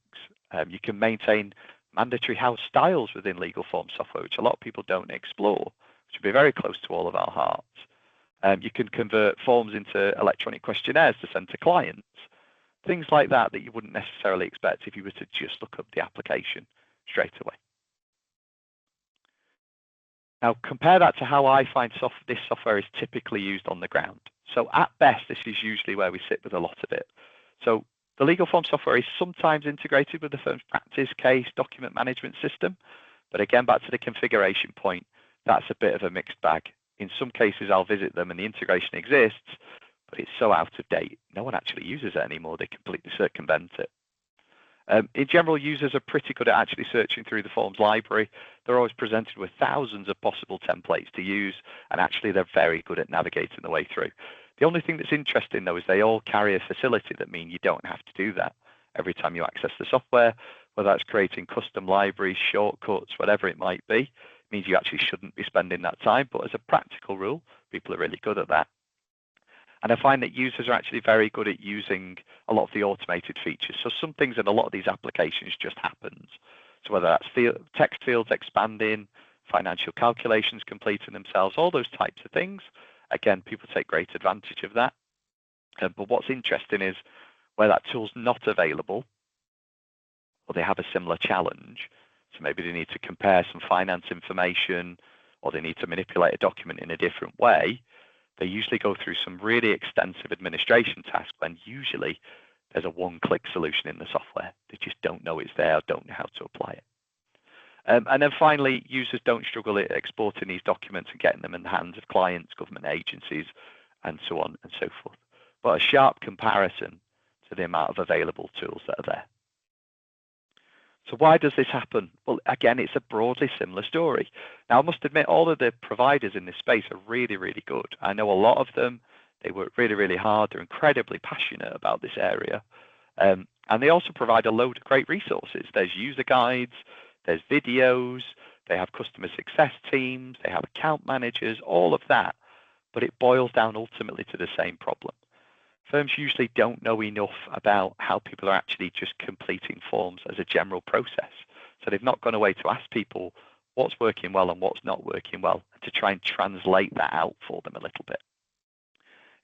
You can maintain mandatory house styles within legal form software, which a lot of people don't explore, which would be very close to all of our hearts. You can convert forms into electronic questionnaires to send to clients. Things like that you wouldn't necessarily expect if you were to just look up the application straight away. Now, compare that to how I find this software is typically used on the ground. So at best, this is usually where we sit with a lot of it. So the legal form software is sometimes integrated with the firm's practice case document management system. But again, back to the configuration point, that's a bit of a mixed bag. In some cases, I'll visit them and the integration exists, but it's so out of date, no one actually uses it anymore. They completely circumvent it. In general, users are pretty good at actually searching through the forms library. They're always presented with thousands of possible templates to use, and actually they're very good at navigating the way through. The only thing that's interesting, though, is they all carry a facility that means you don't have to do that every time you access the software, whether that's creating custom libraries, shortcuts, whatever it might be. It means you actually shouldn't be spending that time, but as a practical rule, people are really good at that. And I find that users are actually very good at using a lot of the automated features. So some things in a lot of these applications just happens. So whether that's text fields expanding, financial calculations completing themselves, all those types of things, again, people take great advantage of that. But what's interesting is where that tool's not available, or they have a similar challenge. So maybe they need to compare some finance information, or they need to manipulate a document in a different way. They usually go through some really extensive administration tasks when usually there's a one-click solution in the software. They just don't know it's there, don't know how to apply it. And then finally, users don't struggle at exporting these documents and getting them in the hands of clients, government agencies, and so on and so forth. But a sharp comparison to the amount of available tools that are there. So why does this happen? Well, again, it's a broadly similar story. Now, I must admit, all of the providers in this space are really, really good. I know a lot of them. They work really, really hard. They're incredibly passionate about this area. And they also provide a load of great resources. There's user guides, there's videos, they have customer success teams, they have account managers, all of that. But it boils down ultimately to the same problem. firms usually don't know enough about how people are actually just completing forms as a general process. So they've not gone away to ask people what's working well and what's not working well, and to try and translate that out for them a little bit.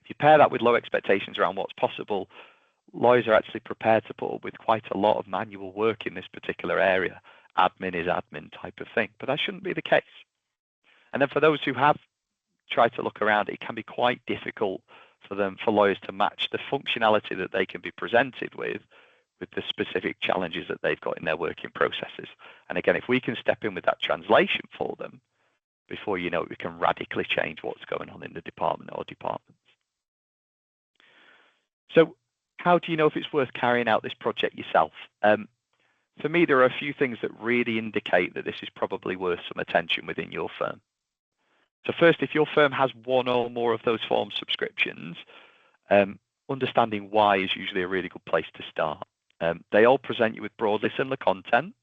If you pair that with low expectations around what's possible, lawyers are actually prepared to put up with quite a lot of manual work in this particular area. Admin is admin type of thing, but that shouldn't be the case. And then for those who have tried to look around, it can be quite difficult for lawyers to match the functionality that they can be presented with the specific challenges that they've got in their working processes. And again, if we can step in with that translation for them, before you know it, we can radically change what's going on in the department or departments. So how do you know if it's worth carrying out this project yourself? For me, there are a few things that really indicate that this is probably worth some attention within your firm. So first, if your firm has one or more of those form subscriptions, understanding why is usually a really good place to start. They all present you with broadly similar content.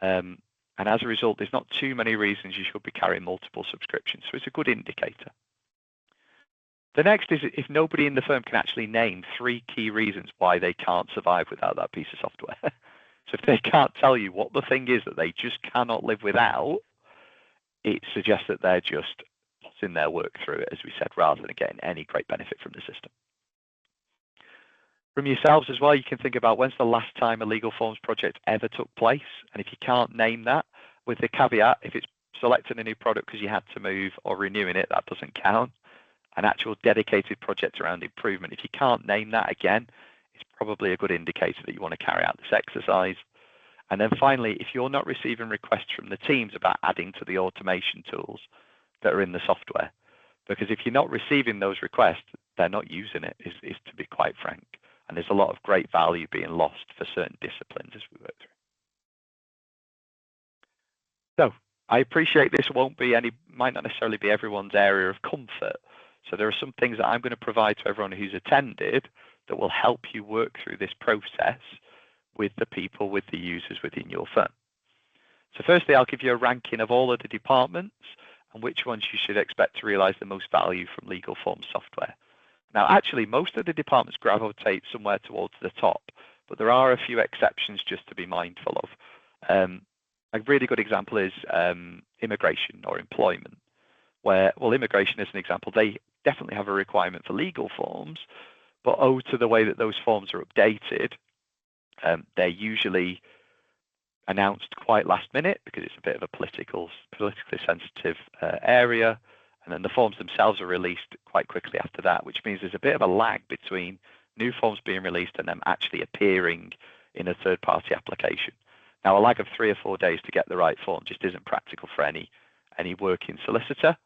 And as a result, there's not too many reasons you should be carrying multiple subscriptions. So it's a good indicator. The next is if nobody in the firm can actually name 3 key reasons why they can't survive without that piece of software. So if they can't tell you what the thing is that they just cannot live without, it suggests that they're just putting their work through it, as we said, rather than getting any great benefit from the system. From yourselves as well, you can think about when's the last time a legal forms project ever took place. And if you can't name that, with the caveat, if it's selecting a new product because you had to move or renewing it, that doesn't count. An actual dedicated project around improvement, if you can't name that, again, it's probably a good indicator that you want to carry out this exercise. And then finally, if you're not receiving requests from the teams about adding to the automation tools that are in the software, because if you're not receiving those requests, they're not using it, is to be quite frank. And there's a lot of great value being lost for certain disciplines as we work through. So I appreciate this might not necessarily be everyone's area of comfort. So there are some things that I'm going to provide to everyone who's attended that will help you work through this process with the people, with the users within your firm. So firstly, I'll give you a ranking of all of the departments and which ones you should expect to realize the most value from legal forms software. Now, actually, most of the departments gravitate somewhere towards the top, but there are a few exceptions just to be mindful of. A really good example is immigration or employment, where, well, immigration is an example. They definitely have a requirement for legal forms, but to the way that those forms are updated, they're usually announced quite last minute because it's a bit of a politically sensitive area. And then the forms themselves are released quite quickly after that, which means there's a bit of a lag between new forms being released and them actually appearing in a third-party application. Now, a lag of 3 or 4 days to get the right form just isn't practical for any working solicitor.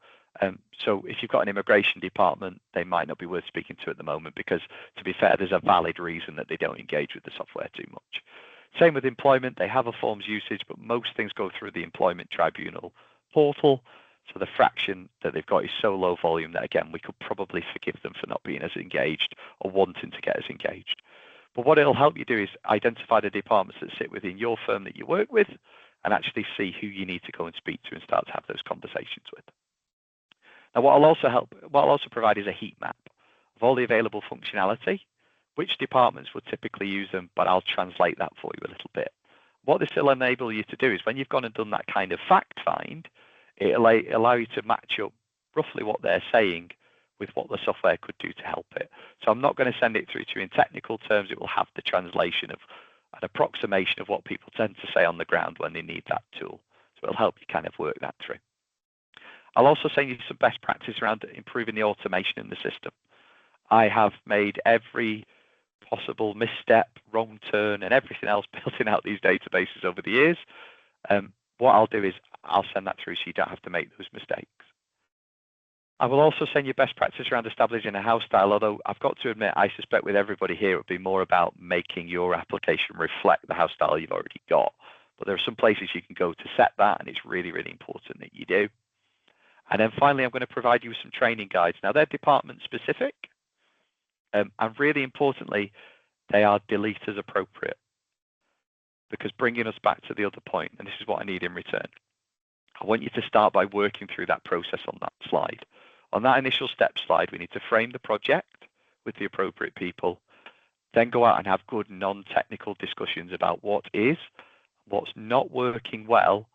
So if you've got an immigration department, they might not be worth speaking to at the moment because, to be fair, there's a valid reason that they don't engage with the software too much. Same with employment. They have a forms usage, but most things go through the employment tribunal portal. So the fraction that they've got is so low volume that, again, we could probably forgive them for not being as engaged or wanting to get as engaged. But what it'll help you do is identify the departments that sit within your firm that you work with and actually see who you need to go and speak to and start to have those conversations with. Now, what I'll also provide is a heat map of all the available functionality, which departments would typically use them, but I'll translate that for you a little bit. What this will enable you to do is when you've gone and done that kind of fact find, it'll allow you to match up roughly what they're saying with what the software could do to help it. So I'm not going to send it through to you in technical terms. It will have the translation of an approximation of what people tend to say on the ground when they need that tool. So it'll help you kind of work that through. I'll also send you some best practice around improving the automation in the system. I have made every possible misstep, wrong turn, and everything else building out these databases over the years. What I'll do is I'll send that through so you don't have to make those mistakes. I will also send you best practice around establishing a house style, although I've got to admit, I suspect with everybody here, it would be more about making your application reflect the house style you've already got. But there are some places you can go to set that, and it's really, really important that you do. And then finally, I'm going to provide you with some training guides. Now, they're department specific, and really importantly, they are delete as appropriate. Because bringing us back to the other point, and this is what I need in return, I want you to start by working through that process on that slide. On that initial step slide, we need to frame the project with the appropriate people, then go out and have good non-technical discussions about what is, what's not working well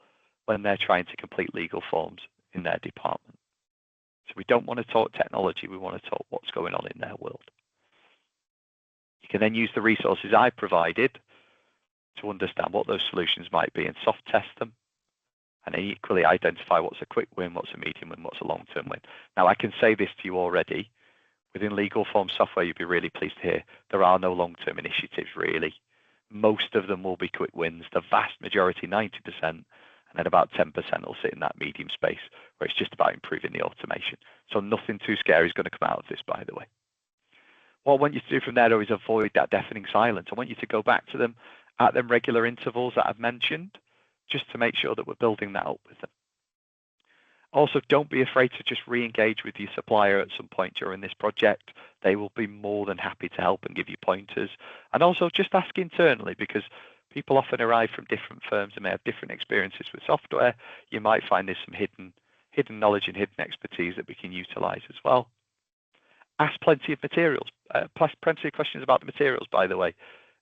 when they're trying to complete legal forms in their department. So we don't want to talk technology, we want to talk what's going on in their world. You can then use the resources I provided to understand what those solutions might be and soft test them, and then equally identify what's a quick win, what's a medium win, what's a long-term win. Now, I can say this to you already. Within legal form software, you'll be really pleased to hear there are no long-term initiatives, really. Most of them will be quick wins. The vast majority, 90%, and then about 10% will sit in that medium space where it's just about improving the automation. So nothing too scary is going to come out of this, by the way. What I want you to do from there, though, is avoid that deafening silence. I want you to go back to them at them regular intervals that I've mentioned, just to make sure that we're building that up with them. Also, don't be afraid to just re-engage with your supplier at some point during this project. They will be more than happy to help and give you pointers. And also just ask internally, because people often arrive from different firms and may have different experiences with software. You might find there's some hidden knowledge and hidden expertise that we can utilize as well. Ask plenty of materials, plenty of questions about the materials, by the way.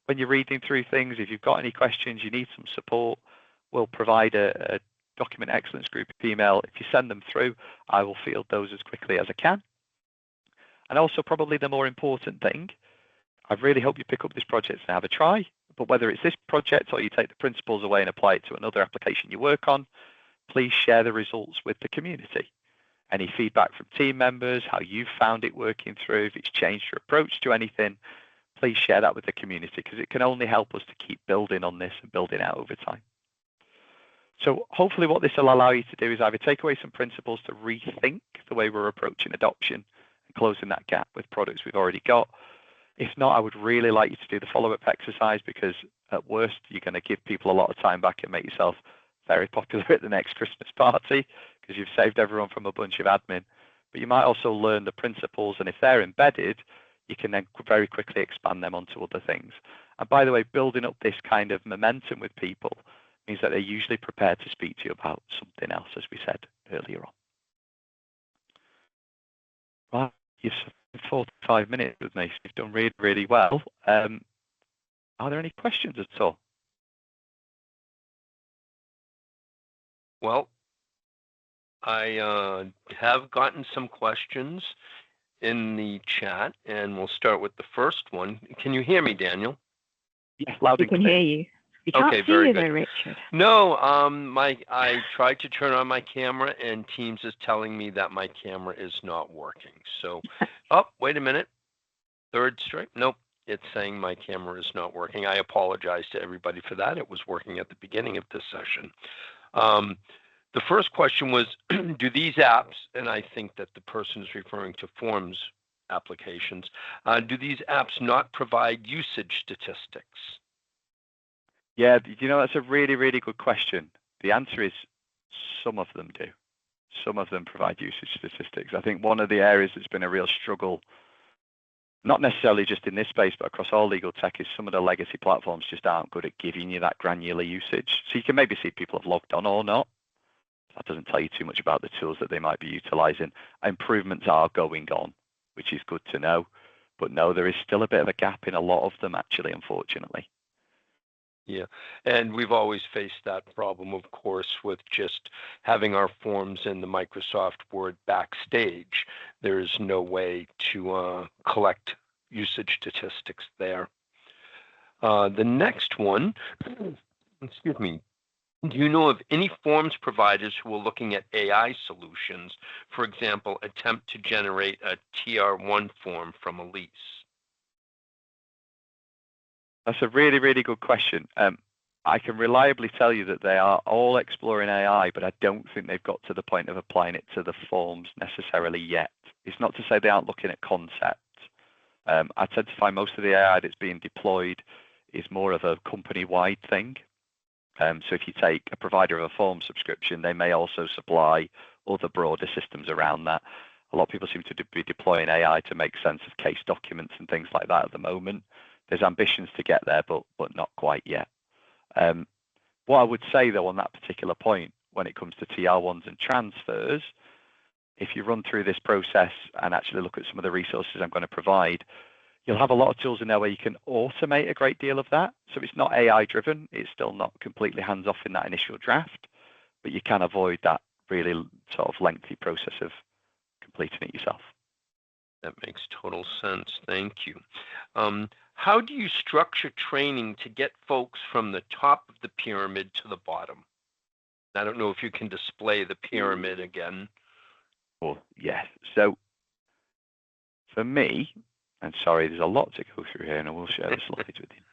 When you're reading through things, if you've got any questions, you need some support, we'll provide a Document Excellence Group email. If you send them through, I will field those as quickly as I can. And also, probably the more important thing, I really hope you pick up this project and have a try. But whether it's this project or you take the principles away and apply it to another application you work on, please share the results with the community. Any feedback from team members, how you've found it working through, if it's changed your approach to anything, please share that with the community, because it can only help us to keep building on this and building out over time. So hopefully what this will allow you to do is either take away some principles to rethink the way we're approaching adoption and closing that gap with products we've already got. If not, I would really like you to do the follow-up exercise, because at worst, you're going to give people a lot of time back and make yourself very popular at the next Christmas party, because you've saved everyone from a bunch of admin. But you might also learn the principles, and if they're embedded, you can then very quickly expand them onto other things. And by the way, building up this kind of momentum with people means that they're usually prepared to speak to you about something else, as we said earlier on. Right, you've spent 45 minutes with me. You've done really, really well. Are there any questions at all? Well, I have gotten some questions in the chat, and we'll start with the first one. Can you hear me, Daniel? Yes, loud and clear. We can hear you. We can't see very you good. though, Richard. No, I tried to turn on my camera, and Teams is telling me that my camera is not working. So, wait a minute. Third strike. Nope, it's saying my camera is not working. I apologize to everybody for that. It was working at the beginning of this session. The first question was, do these apps, and I think that the person is referring to Forms applications, do these apps not provide usage statistics? Yeah, that's a really, really good question. The answer is some of them do. Some of them provide usage statistics. I think one of the areas that's been a real struggle, not necessarily just in this space, but across all legal tech, is some of the legacy platforms just aren't good at giving you that granular usage. So you can maybe see people have logged on or not. That doesn't tell you too much about the tools that they might be utilizing. Improvements are going on, which is good to know. But no, there is still a bit of a gap in a lot of them, actually, unfortunately. Yeah, and we've always faced that problem, of course, with just having our forms in the Microsoft Word backstage. There's no way to collect usage statistics there. The next one, excuse me, do you know of any forms providers who are looking at AI solutions, for example, attempt to generate a TR1 form from a lease? That's a really, really good question. I can reliably tell you that they are all exploring AI, but I don't think they've got to the point of applying it to the forms necessarily yet. It's not to say they aren't looking at concepts. I tend to find most of the AI that's being deployed is more of a company-wide thing. So if you take a provider of a form subscription, they may also supply other broader systems around that. A lot of people seem to be deploying AI to make sense of case documents and things like that at the moment. There's ambitions to get there, but not quite yet. What I would say, though, on that particular point, when it comes to TR1s and transfers, if you run through this process and actually look at some of the resources I'm going to provide, you'll have a lot of tools in there where you can automate a great deal of that. So it's not AI driven. It's still not completely hands off in that initial draft, but you can avoid that really sort of lengthy process of completing it yourself. That makes total sense. Thank you. How do you structure training to get folks from the top of the pyramid to the bottom? I don't know if you can display the pyramid again. Oh, yes. So for me, and sorry, there's a lot to go through here, and I will share the slides with you.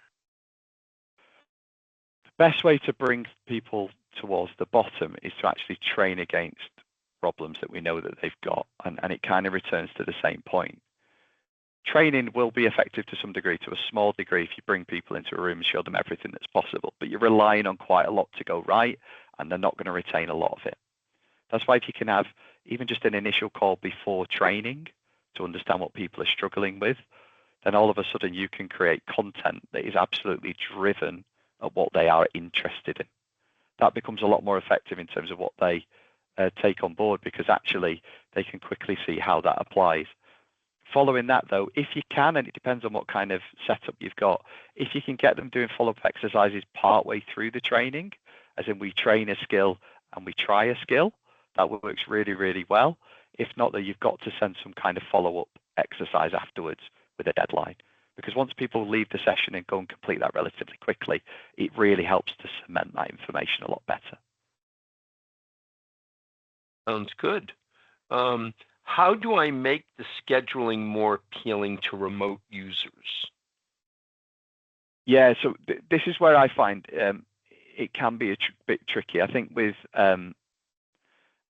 The best way to bring people towards the bottom is to actually train against problems that we know that they've got, and it kind of returns to the same point. Training will be effective to some degree, to a small degree, if you bring people into a room and show them everything that's possible, but you're relying on quite a lot to go right, and they're not going to retain a lot of it. That's why if you can have even just an initial call before training to understand what people are struggling with, then all of a sudden you can create content that is absolutely driven at what they are interested in. That becomes a lot more effective in terms of what they take on board, because actually they can quickly see how that applies. Following that, though, if you can, and it depends on what kind of setup you've got, if you can get them doing follow-up exercises partway through the training, as in we train a skill and we try a skill, that works really, really well. If not, though, you've got to send some kind of follow-up exercise afterwards with a deadline. Because once people leave the session and go and complete that relatively quickly, it really helps to cement that information a lot better. Sounds good. How do I make the scheduling more appealing to remote users? Yeah, so this is where I find it can be a bit tricky. I think with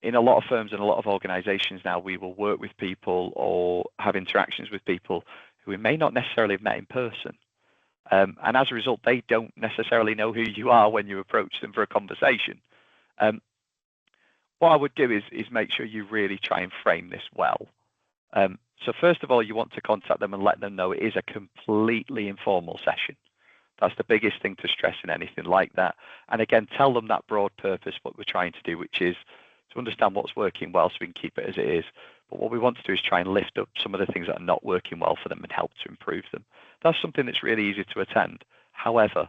in a lot of firms and a lot of organizations now, we will work with people or have interactions with people who we may not necessarily have met in person. And as a result, they don't necessarily know who you are when you approach them for a conversation. What I would do is make sure you really try and frame this well. So first of all, you want to contact them and let them know it is a completely informal session. That's the biggest thing to stress in anything like that. And again, tell them that broad purpose, what we're trying to do, which is to understand what's working well so we can keep it as it is. But what we want to do is try and lift up some of the things that are not working well for them and help to improve them. That's something that's really easy to attend. However,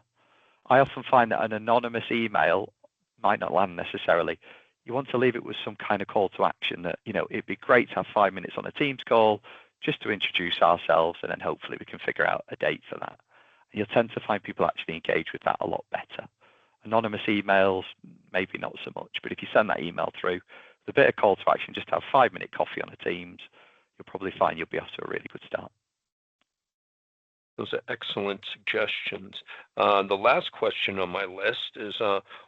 I often find that an anonymous email might not land necessarily. You want to leave it with some kind of call to action that, it'd be great to have 5 minutes on a Teams call just to introduce ourselves, and then hopefully we can figure out a date for that. And you'll tend to find people actually engage with that a lot better. Anonymous emails, maybe not so much, but if you send that email through with a bit of call to action, just have 5-minute coffee on a Teams, you'll probably find you'll be off to a really good start. Those are excellent suggestions. The last question on my list is,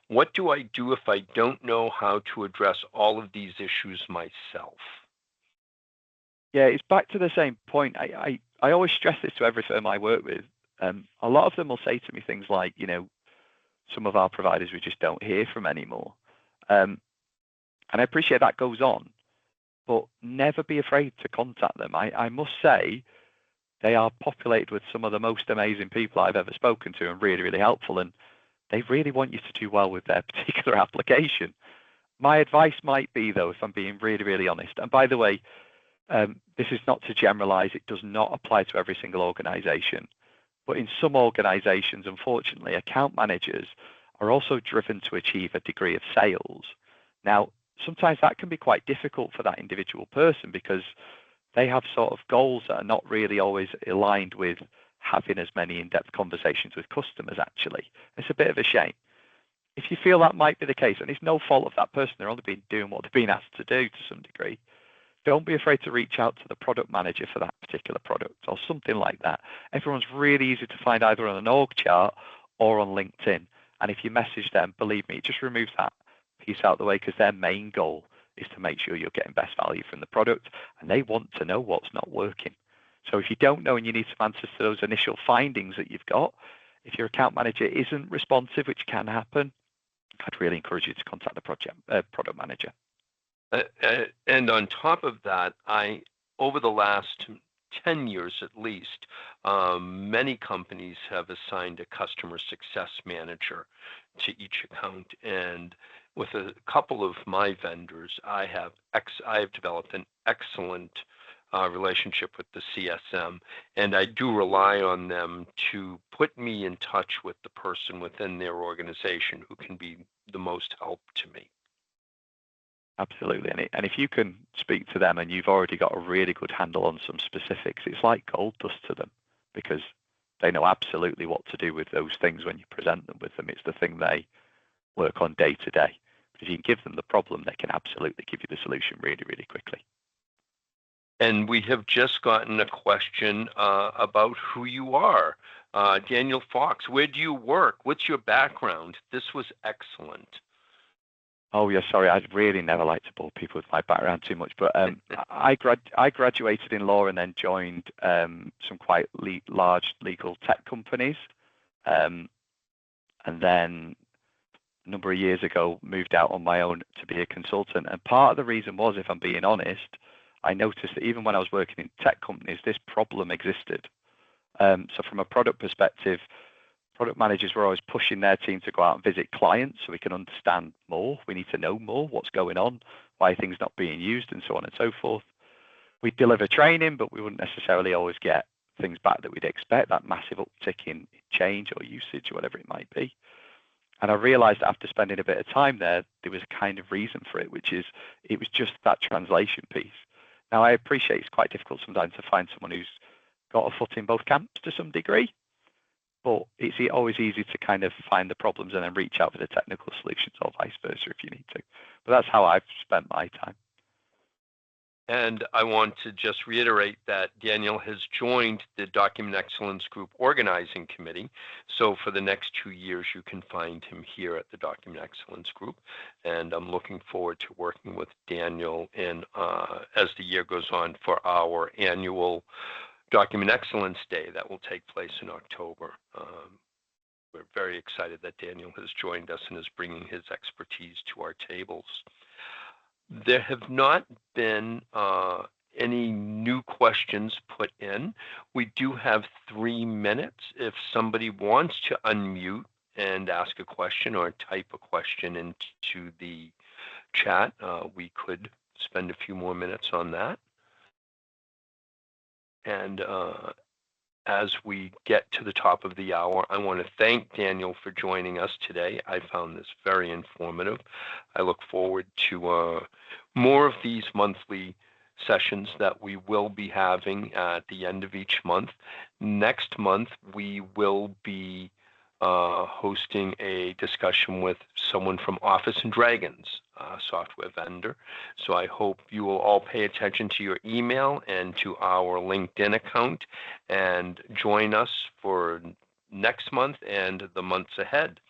what do I do if I don't know how to address all of these issues myself? Yeah, it's back to the same point. I always stress this to every firm I work with. A lot of them will say to me things like, some of our providers we just don't hear from anymore. And I appreciate that goes on, but never be afraid to contact them. I must say, they are populated with some of the most amazing people I've ever spoken to and really, really helpful. And they really want you to do well with their particular application. My advice might be, though, if I'm being really, really honest, and by the way, this is not to generalize, it does not apply to every single organization. But in some organizations, unfortunately, account managers are also driven to achieve a degree of sales. Now, sometimes that can be quite difficult for that individual person because they have sort of goals that are not really always aligned with having as many in-depth conversations with customers, actually. It's a bit of a shame. If you feel that might be the case, and it's no fault of that person, they're only been doing what they've been asked to do to some degree, don't be afraid to reach out to the product manager for that particular product or something like that. Everyone's really easy to find either on an org chart or on LinkedIn. And if you message them, believe me, it just removes that piece out of the way because their main goal is to make sure you're getting best value from the product, and they want to know what's not working. So if you don't know and you need some answers to those initial findings that you've got, if your account manager isn't responsive, which can happen, I'd really encourage you to contact the product manager. And on top of that, over the last 10 years at least, many companies have assigned a customer success manager to each account. And with a couple of my vendors, I have developed an excellent relationship with the CSM, and I do rely on them to put me in touch with the person within their organization who can be the most help to me. Absolutely. And if you can speak to them and you've already got a really good handle on some specifics, it's like gold dust to them because they know absolutely what to do with those things when you present them with them. It's the thing they work on day to day. But if you can give them the problem, they can absolutely give you the solution really, really quickly. And we have just gotten a question about who you are. Daniel Fox, where do you work? What's your background? This was excellent. Oh, yeah, sorry. I'd really never like to bore people with my background too much, but I graduated in law and then joined some quite large legal tech companies. And then a number of years ago, moved out on my own to be a consultant. And part of the reason was, if I'm being honest, I noticed that even when I was working in tech companies, this problem existed. So from a product perspective, product managers were always pushing their team to go out and visit clients so we can understand more. We need to know more, what's going on, why things not being used, and so on and so forth. We'd deliver training, but we wouldn't necessarily always get things back that we'd expect, that massive uptick in change or usage or whatever it might be. And I realized after spending a bit of time there was a kind of reason for it, which is it was just that translation piece. Now, I appreciate it's quite difficult sometimes to find someone who's got a foot in both camps to some degree, but it's always easy to kind of find the problems and then reach out for the technical solutions or vice versa if you need to. But that's how I've spent my time. And I want to just reiterate that Daniel has joined the Document Excellence Group Organizing Committee. So for the next 2 years, you can find him here at the Document Excellence Group. And I'm looking forward to working with Daniel as the year goes on for our annual Document Excellence Day that will take place in October. We're very excited that Daniel has joined us and is bringing his expertise to our tables. There have not been any new questions put in. We do have 3 minutes. If somebody wants to unmute and ask a question or type a question into the chat, we could spend a few more minutes on that. And as we get to the top of the hour, I want to thank Daniel for joining us today. I found this very informative. I look forward to more of these monthly sessions that we will be having at the end of each month. Next month, we will be hosting a discussion with someone from Office and Dragons, software vendor. So I hope you will all pay attention to your email and to our LinkedIn account and join us for next month and the months ahead.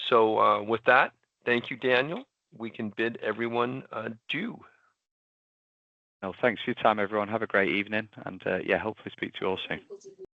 So with that, thank you, Daniel. We can bid everyone adieu. No, thanks for your time, everyone. Have a great evening, and hopefully speak to you all soon.